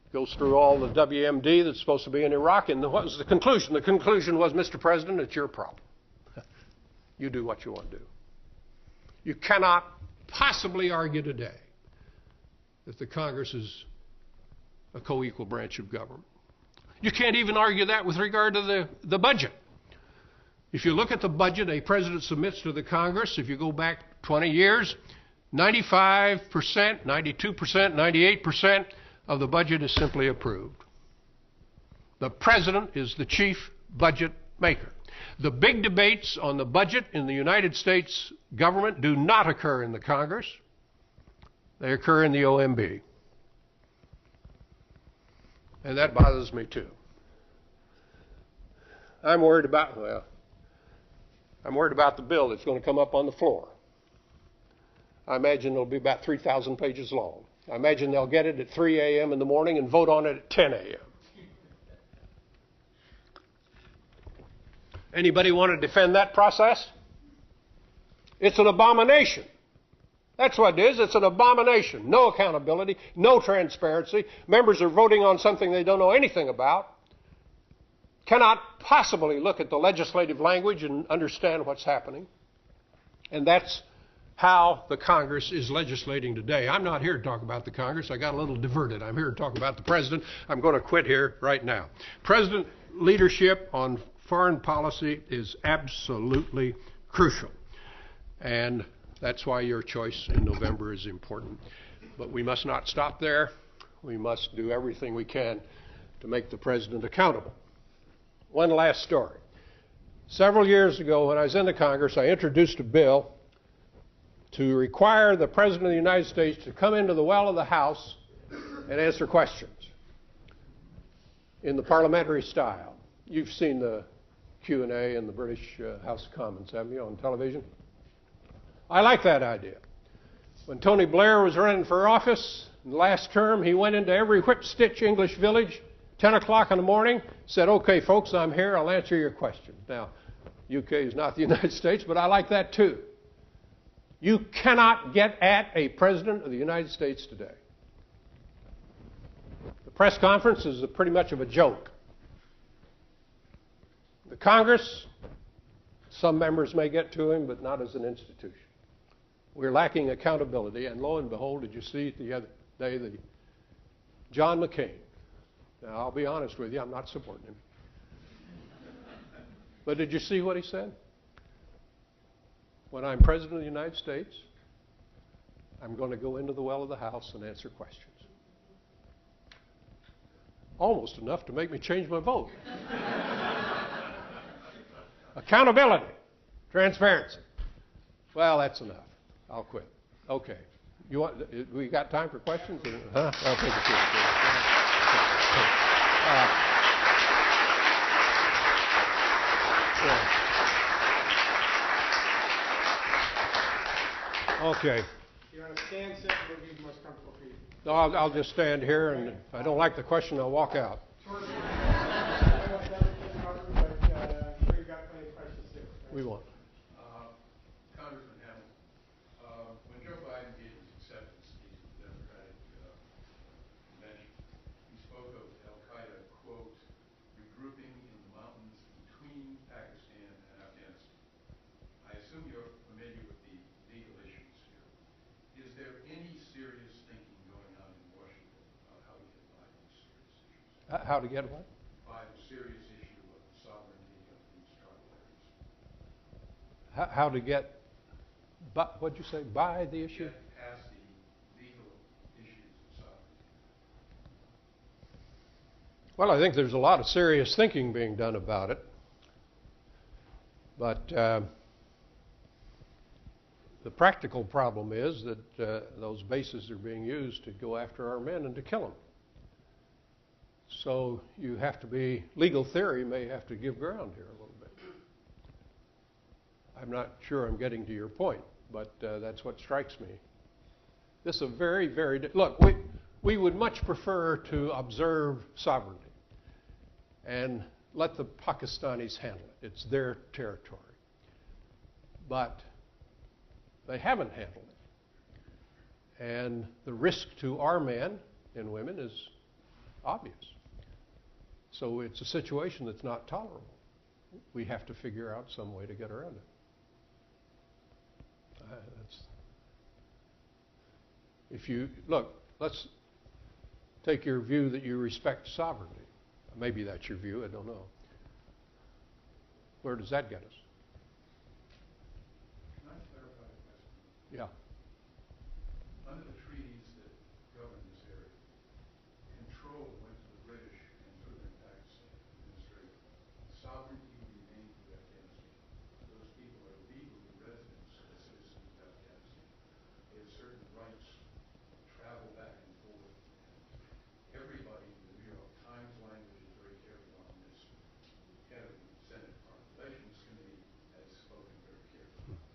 It goes through all the WMD that's supposed to be in Iraq, and what was the conclusion? The conclusion was, Mr. President, it's your problem. You do what you want to do. You cannot possibly argue today that the Congress is a co-equal branch of government. You can't even argue that with regard to the budget. If you look at the budget a president submits to the Congress, if you go back 20 years, 95%, 92%, 98% of the budget is simply approved. The president is the chief budget maker. The big debates on the budget in the United States government do not occur in the Congress. They occur in the OMB. And that bothers me too. I'm worried about the bill that's going to come up on the floor. I imagine it'll be about 3,000 pages long. I imagine they'll get it at 3 a.m. in the morning and vote on it at 10 a.m. Anybody want to defend that process? It's an abomination. That's what it is. It's an abomination. No accountability, no transparency. Members are voting on something they don't know anything about. Cannot possibly look at the legislative language and understand what's happening. And that's how the Congress is legislating today. I'm not here to talk about the Congress. I got a little diverted. I'm here to talk about the President. I'm going to quit here right now. President leadership on foreign policy is absolutely crucial. And that's why your choice in November is important. But we must not stop there. We must do everything we can to make the President accountable. One last story. Several years ago when I was in the Congress, I introduced a bill to require the President of the United States to come into the well of the House and answer questions in the parliamentary style. You've seen the Q&A in the British House of Commons, haven't you, on television? I like that idea. When Tony Blair was running for office in the last term, he went into every whip-stitch English village, 10 o'clock in the morning, said, okay, folks, I'm here, I'll answer your question. Now, UK is not the United States, but I like that too. You cannot get at a President of the United States today. The press conference is pretty much of a joke. The Congress, Some members may get to him, but not as an institution. We're lacking accountability, and lo and behold, did you see the other day John McCain? Now, I'll be honest with you, I'm not supporting him. But did you see what he said? When I'm President of the United States, I'm going to go into the well of the House and answer questions. Almost enough to make me change my vote. Accountability, transparency. Well, that's enough. I'll quit. Okay. We got time for questions? Huh? I'll take a few. Okay. You want to stand, sit, or be the most comfortable for you? No, I'll just stand here, and if I don't like the question, I'll walk out. We won't. Congressman Hamilton, when Joe Biden gave his acceptance speech at the Democratic convention, he spoke of al-Qaeda, quote, regrouping in the mountains between Pakistan and Afghanistan. I assume you're familiar with the legal issues here. Is there any serious thinking going on in Washington about how to get by these serious issues? How to get what? By the serious issue of the sovereignty of these tribal areas. How to get, what'd you say, by the issue? Get past the legal issues of sovereignty. Well, I think there's a lot of serious thinking being done about it. But the practical problem is that those bases are being used to go after our men and to kill them. So you have to be, legal theory may have to give ground here a little bit. I'm not sure I'm getting to your point, but that's what strikes me. This is a very, look, we would much prefer to observe sovereignty and let the Pakistanis handle it. It's their territory. But they haven't handled it. And the risk to our men and women is obvious. So it's a situation that's not tolerable. We have to figure out some way to get around it. Let's take your view that you respect sovereignty. Maybe that's your view, I don't know. Where does that get us? Can I clarify the question? Yeah. Under the treaties that govern this area, control went to the British and to the Pakistan administrative. Sovereignty remained with Afghanistan. Those people are legally residents as citizens of Afghanistan. They have certain rights to travel back and forth. Everybody in the New York Times language is very careful on this. The head of the Senate Foreign Relations Committee has spoken very carefully on this.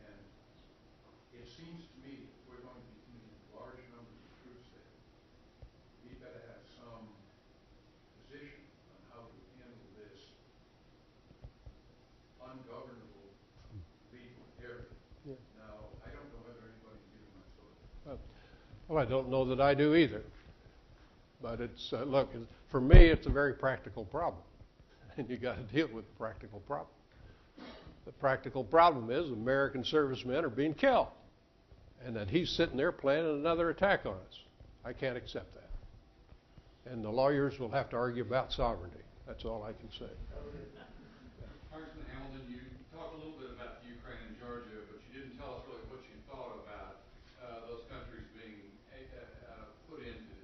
And it seems to me if we're going to be using large numbers of troops there, we better have some position on how to handle this ungovernable legal area. Yeah. Now, I don't know whether anybody's giving my thought. Well, I don't know that I do either. But it's, look, for me, it's a very practical problem. And you got to deal with the practical problem. The practical problem is American servicemen are being killed. And that he's sitting there planning another attack on us. I can't accept that. And the lawyers will have to argue about sovereignty. That's all I can say. Congressman Hamilton, you talked a little bit about Ukraine and Georgia, but you didn't tell us really what you thought about those countries being put into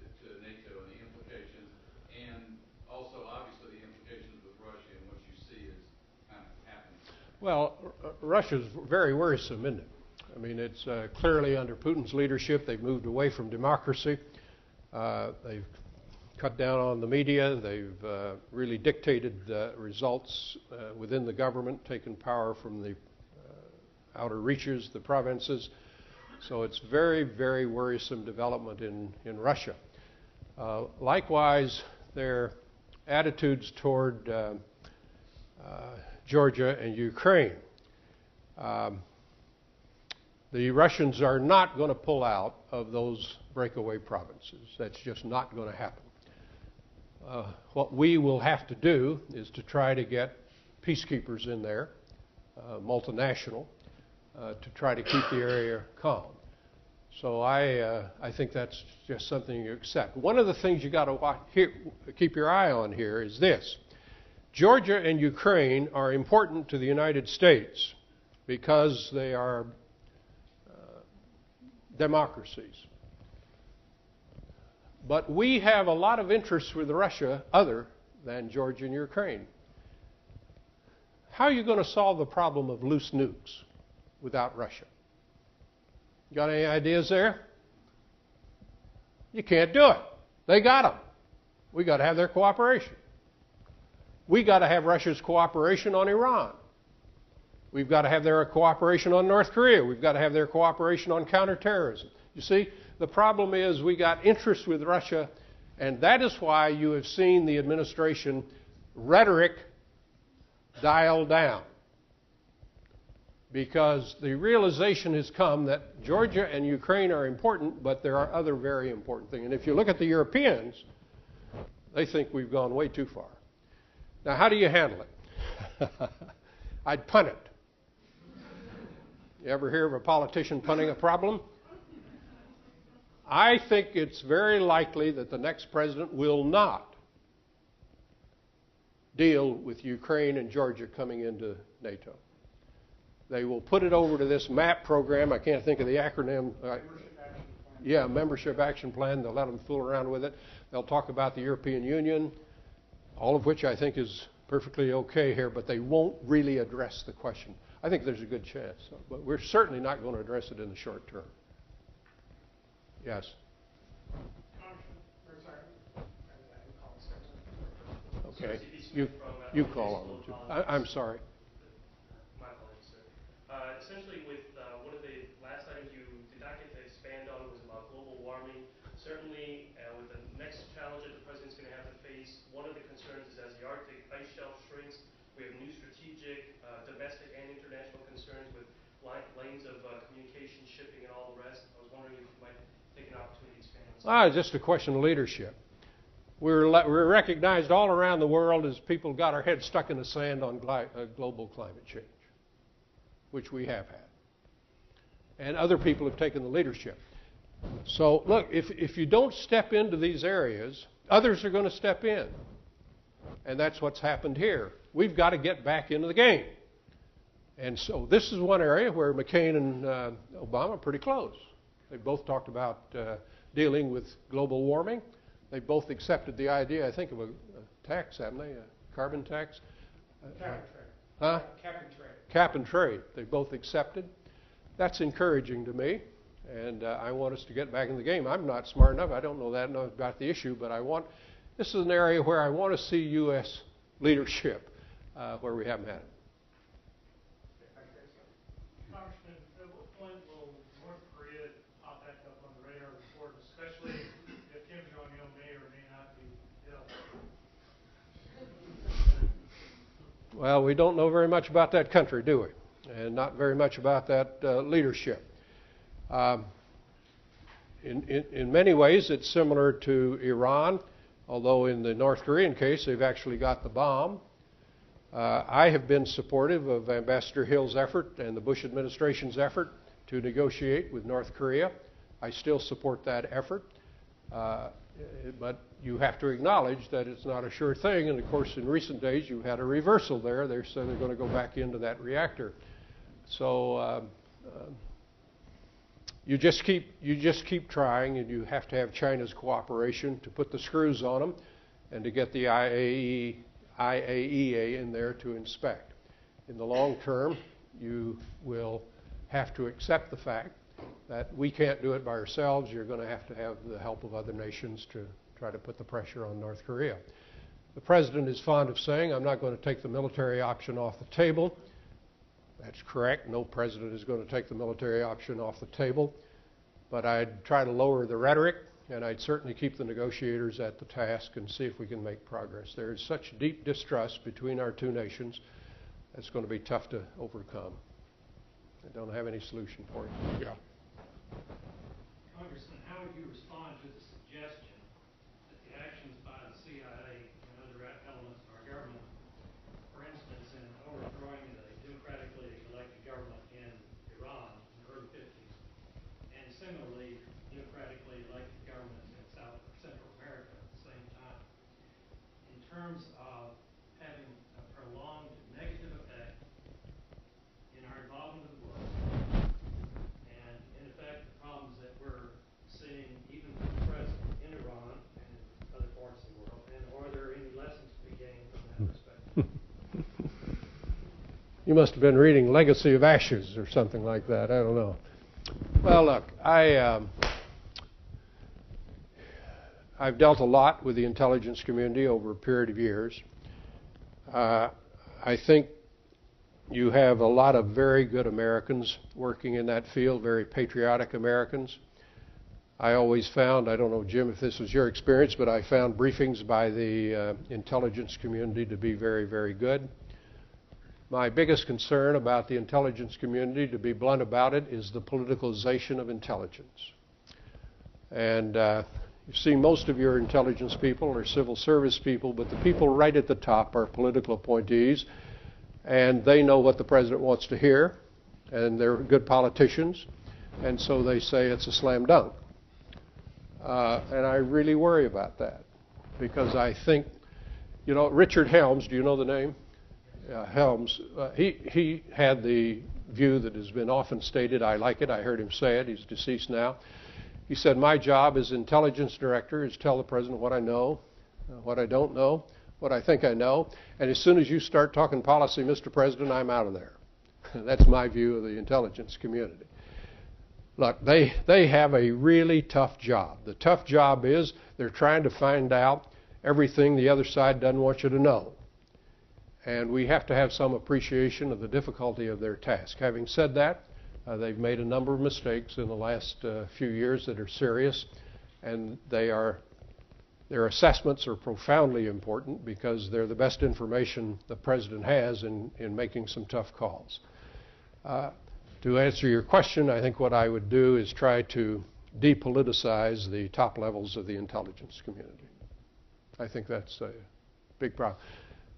NATO and the implications, and also obviously the implications with Russia and what you see as kind of happening. Well, Russia's very worrisome, isn't it? I mean, it's clearly under Putin's leadership, they've moved away from democracy. They've cut down on the media. They've really dictated results within the government, taken power from the outer reaches, the provinces. So it's very, very worrisome development in Russia. Likewise, their attitudes toward Georgia and Ukraine. The Russians are not going to pull out of those breakaway provinces. That's just not going to happen. What we will have to do is to try to get peacekeepers in there multinational, to try to keep the area calm. So I think that's just something you accept. One of the things you got to keep your eye on here is this. Georgia and Ukraine are important to the United States because they are democracies. But we have a lot of interests with Russia other than Georgia and Ukraine. How are you going to solve the problem of loose nukes without Russia? Got any ideas there? You can't do it. They got them. We got to have their cooperation. We got to have Russia's cooperation on Iran. We've got to have their cooperation on North Korea. We've got to have their cooperation on counterterrorism. You see, the problem is we got interests with Russia, and that is why you have seen the administration rhetoric dial down. Because the realization has come that Georgia and Ukraine are important, but there are other very important things. And if you look at the Europeans, they think we've gone way too far. Now, how do you handle it? I'd punt it. You ever hear of a politician punting a problem? I think it's very likely that the next president will not deal with Ukraine and Georgia coming into NATO. They will put it over to this MAP program. I can't think of the acronym. Membership Action Plan. They'll let them fool around with it. They'll talk about the European Union, all of which I think is perfectly okay here, but they won't really address the question. I think there's a good chance, but we're certainly not going to address it in the short term. Yes? Okay. You call on them, too. I'm sorry. My apologies, sir. Essentially, with one of the last items you did not get to expand on was about global warming. Certainly, with the next challenge that the president's going to have to face, one of the concerns is as the Arctic ice shelf shrinks, we have new strategic, domestic and international concerns with lanes of communication, shipping, and all the rest. I was wondering if you might take an opportunity to expand on that. Just a question of leadership. We're recognized all around the world as people got our heads stuck in the sand on global climate change, which we have had. And other people have taken the leadership. So, look, if you don't step into these areas, others are going to step in. And that's what's happened here. We've got to get back into the game. And so this is one area where McCain and Obama are pretty close. They both talked about dealing with global warming. They both accepted the idea, I think, of a tax, haven't they? A carbon tax? Cap and trade. Huh? Cap and trade. Cap and trade. They both accepted. That's encouraging to me, and I want us to get back in the game. I'm not smart enough. I don't know that enough about the issue, but this is an area where I want to see U.S. leadership where we haven't had it. Congressman, at what point will North Korea pop back up on the radar report, especially if Kim Jong-il may or may not be ill? Well, we don't know very much about that country, do we? And not very much about that leadership. In many ways, it's similar to Iran, although in the North Korean case, they've actually got the bomb. I have been supportive of Ambassador Hill's effort and the Bush administration's effort to negotiate with North Korea. I still support that effort. But you have to acknowledge that it's not a sure thing. And of course, in recent days, you had a reversal there. They said they're going to go back into that reactor. So you just keep trying, and you have to have China's cooperation to put the screws on them, and to get the IAEA in there to inspect. In the long term, you will have to accept the fact that we can't do it by ourselves. You're going to have the help of other nations to try to put the pressure on North Korea. The president is fond of saying, I'm not going to take the military option off the table. That's correct. No president is going to take the military option off the table. But I'd try to lower the rhetoric, and I'd certainly keep the negotiators at the task and see if we can make progress. There is such deep distrust between our two nations, it's going to be tough to overcome. I don't have any solution for it. Yeah. Congressman, how would you respond to the suggestion that the actions by the CIA and other elements of our government, for instance, in overthrowing the democratically You must have been reading Legacy of Ashes or something like that. I don't know. Well, look, I've dealt a lot with the intelligence community over a period of years. I think you have a lot of very good Americans working in that field, very patriotic Americans. I always found, I don't know, Jim, if this was your experience, but I found briefings by the intelligence community to be very, very good. My biggest concern about the intelligence community, to be blunt about it, is the politicalization of intelligence. And you see, most of your intelligence people are civil service people, but the people right at the top are political appointees, and they know what the president wants to hear, and they're good politicians, and so they say it's a slam dunk. And I really worry about that, because I think, you know, Richard Helms, do you know the name? Helms, he had the view that has been often stated, I like it, I heard him say it, he's deceased now. He said, my job as intelligence director is tell the president what I know, what I don't know, what I think I know, and as soon as you start talking policy, Mr. President, I'm out of there. That's my view of the intelligence community. Look, they have a really tough job. The tough job is they're trying to find out everything the other side doesn't want you to know. And we have to have some appreciation of the difficulty of their task. Having said that, they've made a number of mistakes in the last few years that are serious, and their assessments are profoundly important because they're the best information the president has in making some tough calls. To answer your question, I think what I would do is try to depoliticize the top levels of the intelligence community. I think that's a big problem.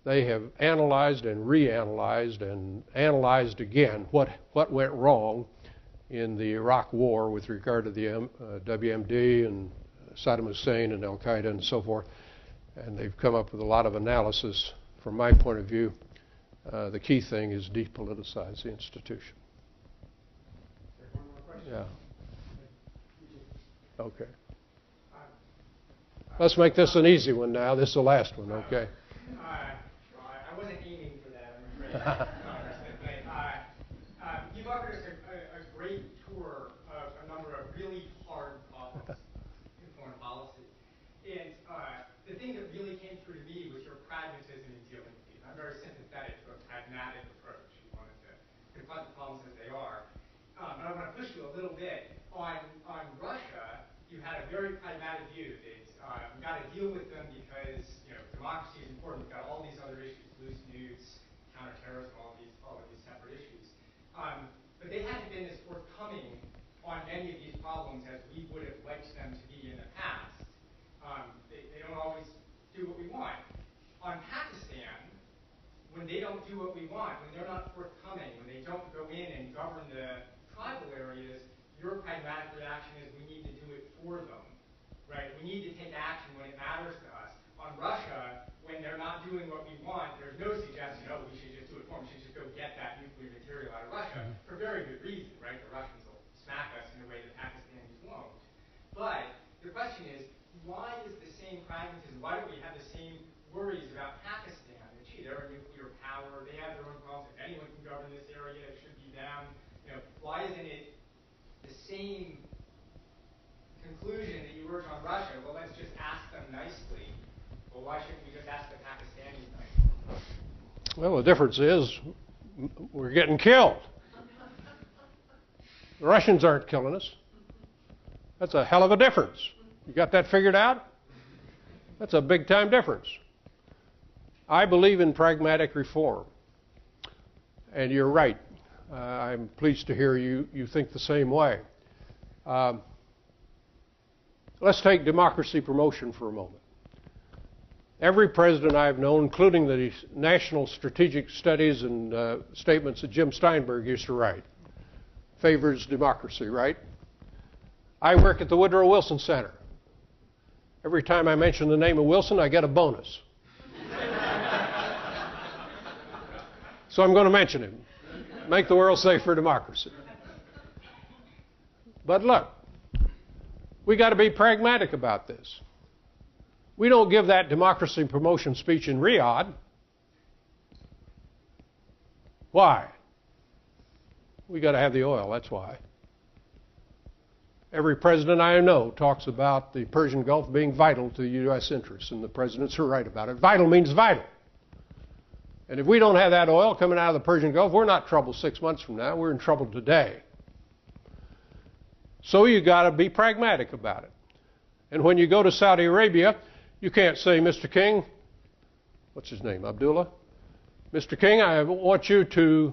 They have analyzed and reanalyzed and analyzed again what went wrong in the Iraq War with regard to the WMD and Saddam Hussein and Al-Qaeda and so forth. And they've come up with a lot of analysis. From my point of view, the key thing is depoliticize the institution. One more question? Yeah. Okay. Let's make this an easy one now. This is the last one, okay? I wasn't aiming for that, I'm afraid. You've offered us a great tour of a number of really hard problems in foreign policy. And the thing that really came through to me was your pragmatism in dealing with these. I'm very sympathetic to a pragmatic approach. You wanted to confront the problems as they are. But I want to push you a little bit. On Russia, you had a very pragmatic view that we've got to deal with them because democracy is important. We've got all these other issues, loose nukes, counterterrorism, all of these separate issues. But they haven't been as forthcoming on many of these problems as we would have liked them to be in the past. They don't always do what we want. On Pakistan, when they don't do what we want, when they're not forthcoming, when they don't go in and govern the tribal areas, your pragmatic reaction is we need to do it for them, right? We need to take action when it matters to us. On Russia, when they're not doing what we want, there's no suggestion, oh, we should just do it for them. We should just go get that nuclear material out of Russia for very good reason, right? The Russians will smack us in a way that Pakistanis won't. But the question is, why is the same pragmatism, why do we have the same worries about Pakistan? That, gee, they're a nuclear power, they have their own problems, if anyone can govern this area, it should be them. Why isn't it the same conclusion that you urge on Russia? Well, let's just ask them nicely. Well, why shouldn't we just ask the Pakistanis nicely? Well, the difference is we're getting killed. The Russians aren't killing us. That's a hell of a difference. You got that figured out? That's a big-time difference. I believe in pragmatic reform. And you're right. I'm pleased to hear you think the same way. Let's take democracy promotion for a moment. Every president I've known, including the national strategic studies and statements that Jim Steinberg used to write, favors democracy, right? I work at the Woodrow Wilson Center. Every time I mention the name of Wilson, I get a bonus. So I'm going to mention him. Make the world safe for democracy. But look, we got to be pragmatic about this. We don't give that democracy promotion speech in Riyadh. Why? We got to have the oil, that's why. Every president I know talks about the Persian Gulf being vital to U.S. interests, and the presidents are right about it. Vital means vital. And if we don't have that oil coming out of the Persian Gulf, we're not in trouble 6 months from now. We're in trouble today. So you got to be pragmatic about it. And when you go to Saudi Arabia, you can't say, Mr. King, what's his name, Abdullah? Mr. King, I want you to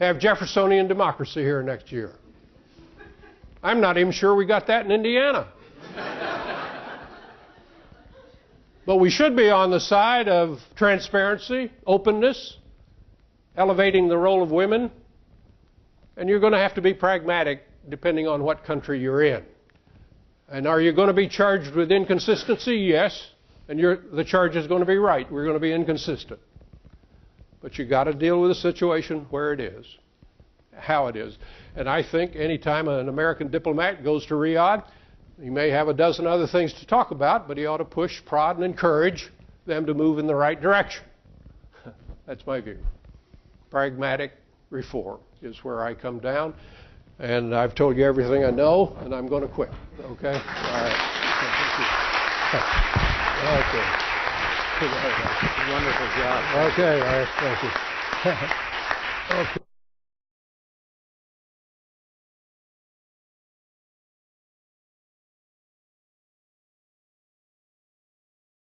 have Jeffersonian democracy here next year. I'm not even sure we got that in Indiana. But we should be on the side of transparency, openness, elevating the role of women, and you're going to have to be pragmatic depending on what country you're in. And are you going to be charged with inconsistency? Yes. And the charge is going to be right. We're going to be inconsistent. But you got to deal with the situation where it is, how it is. And I think any time an American diplomat goes to Riyadh, he may have a dozen other things to talk about, but he ought to push, prod, and encourage them to move in the right direction. That's my view. Pragmatic reform is where I come down. And I've told you everything I know, and I'm going to quit. Okay? All right. Okay. Wonderful job. Okay. All right. Thank you. Okay.